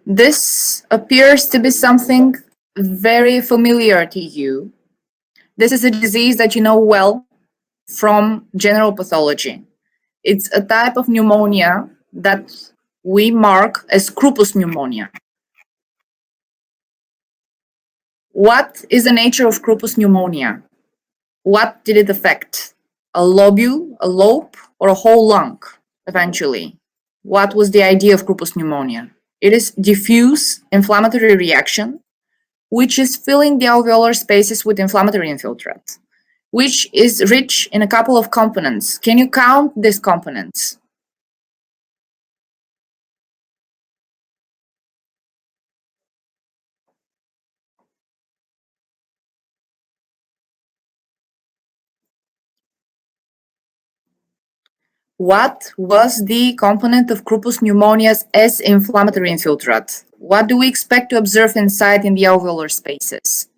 This appears to be something very familiar to you. This is a disease that you know well from general pathology. It's a type of pneumonia that we mark as crupus pneumonia. What is the nature of crupus pneumonia? What did it affect? A lobule, a lobe, or a whole lung, eventually? What was the idea of crupus pneumonia? It is diffuse inflammatory reaction, which is filling the alveolar spaces with inflammatory infiltrate, which is rich in a couple of components. Can you count these components? What was the component of crupus pneumonias as inflammatory infiltrate? What do we expect to observe inside in the alveolar spaces?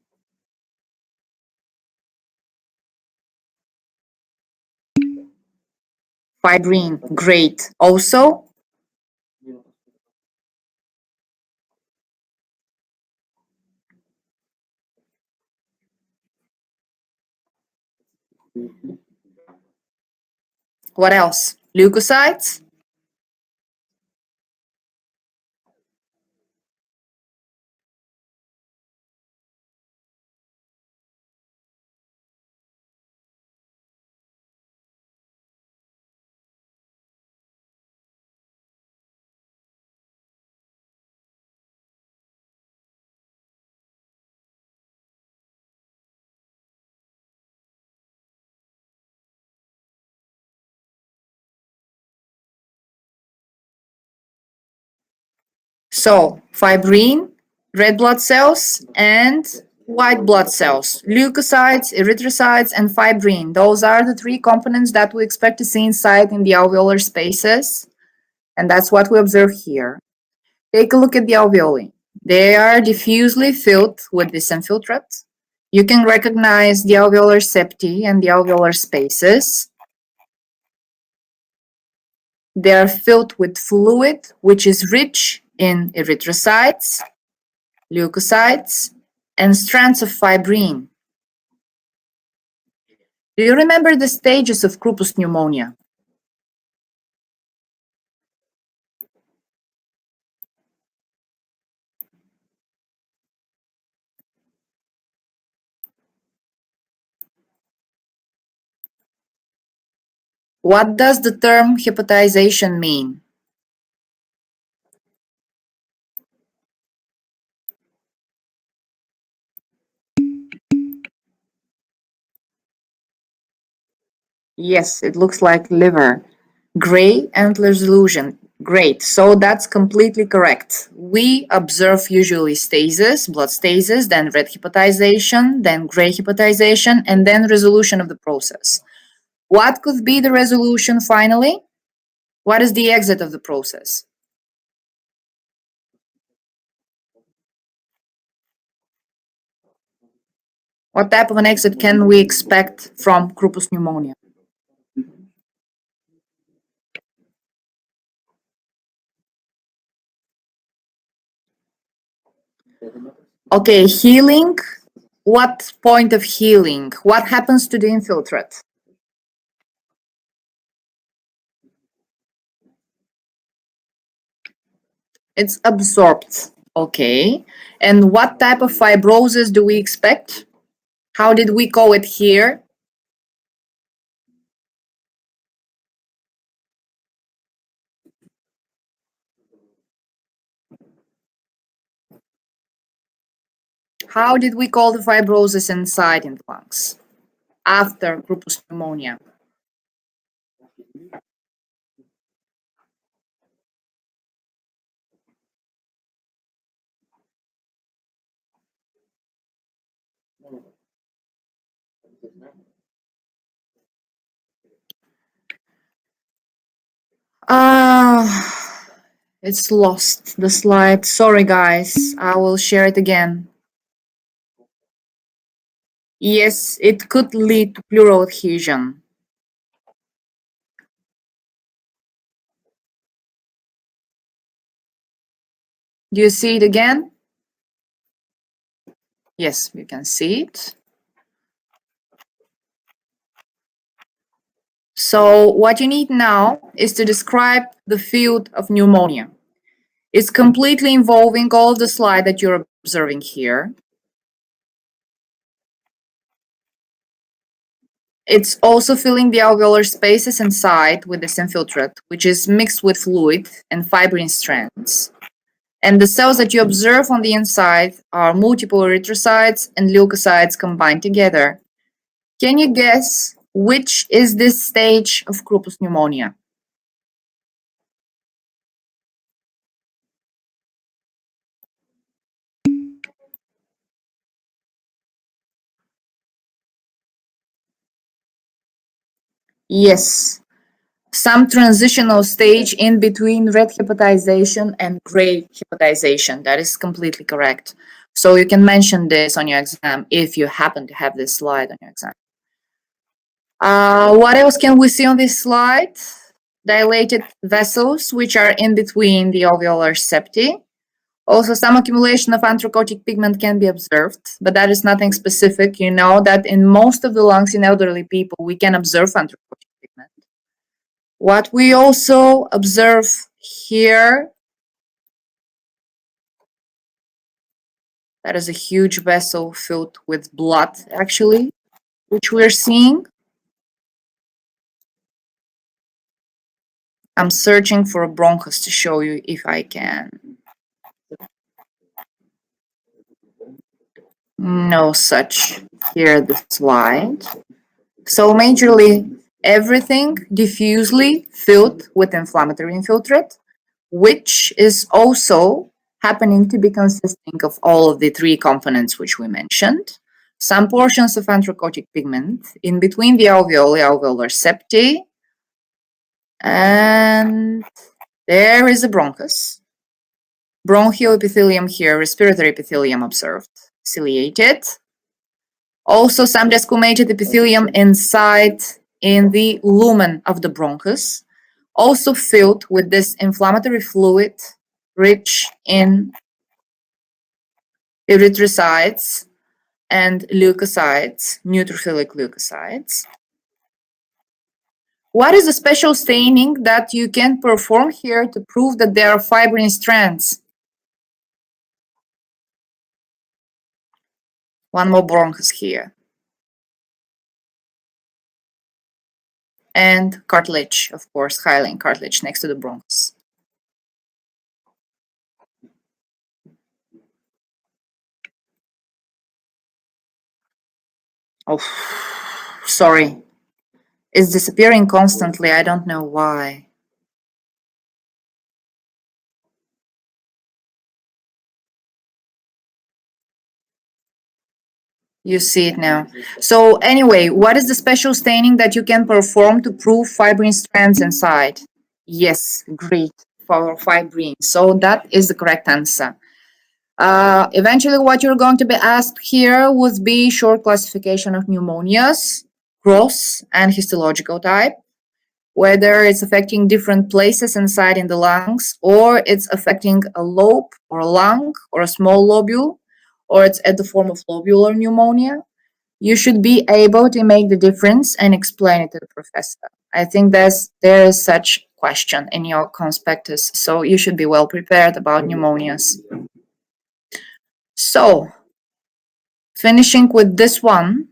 Fibrin, great. Also, what else? Leukocytes? So, fibrin, red blood cells, and white blood cells. Leukocytes, erythrocytes, and fibrin. Those are the three components that we expect to see inside in the alveolar spaces. And that's what we observe here. Take a look at the alveoli. They are diffusely filled with this infiltrate. You can recognize the alveolar septi and the alveolar spaces. They are filled with fluid, which is rich in erythrocytes, leukocytes, and strands of fibrin. Do you remember the stages of crupus pneumonia? What does the term hepatization mean? Yes, it looks like liver. Gray antler resolution. Great. So that's completely correct. We observe usually stasis, blood stasis, then red hepatization, then gray hepatization, and then resolution of the process. What could be the resolution finally? What is the exit of the process? What type of an exit can we expect from crupus pneumonia? Okay, healing. What point of healing? What happens to the infiltrate? It's absorbed. Okay. And what type of fibrosis do we expect? How did we call it here? How did we call the fibrosis inside in the lungs after crupus pneumonia? It's lost, the slide. Sorry, guys. I will share it again. Yes, it could lead to pleural adhesion. Do you see it again? Yes, you can see it. So what you need now is to describe the field of pneumonia. It's completely involving all of the slide that you're observing here. It's also filling the alveolar spaces inside with this infiltrate, which is mixed with fluid and fibrin strands. And the cells that you observe on the inside are multiple erythrocytes and leukocytes combined together. Can you guess which is this stage of crupus pneumonia? Yes, some transitional stage in between red hepatization and gray hepatization. That is completely correct. So you can mention this on your exam if you happen to have this slide on your exam. What else can we see on this slide? Dilated vessels, which are in between the alveolar septi. Also, some accumulation of anthracotic pigment can be observed, but that is nothing specific. You know that in most of the lungs in elderly people, we can observe anthracotic pigment. What we also observe here, that is a huge vessel filled with blood, actually, which we're seeing. I'm searching for a bronchus to show you if I can. No such here this slide. So majorly everything diffusely filled with inflammatory infiltrate, which is also happening to be consisting of all of the three components which we mentioned. Some portions of anthracotic pigment in between the alveoli, alveolar septi, and there is a bronchus. Bronchial epithelium here, respiratory epithelium observed, ciliated. Also some desquamated epithelium inside in the lumen of the bronchus, also filled with this inflammatory fluid rich in erythrocytes and leukocytes, neutrophilic leukocytes. What is the special staining that you can perform here to prove that there are fibrin strands? One more bronchus here. And cartilage, of course, hyaline cartilage next to the bronchus. Oh, sorry. It's disappearing constantly. I don't know why. You see it now. So anyway, what is the special staining that you can perform to prove fibrin strands inside? Yes, great, for fibrin. So that is the correct answer. Eventually, what you're going to be asked here would be short classification of pneumonias, gross and histological type, whether it's affecting different places inside in the lungs, or it's affecting a lobe or a lung or a small lobule, or it's at the form of lobular pneumonia. You should be able to make the difference and explain it to the professor. I think there is such question in your conspectus, so you should be well prepared about pneumonias. So, finishing with this one,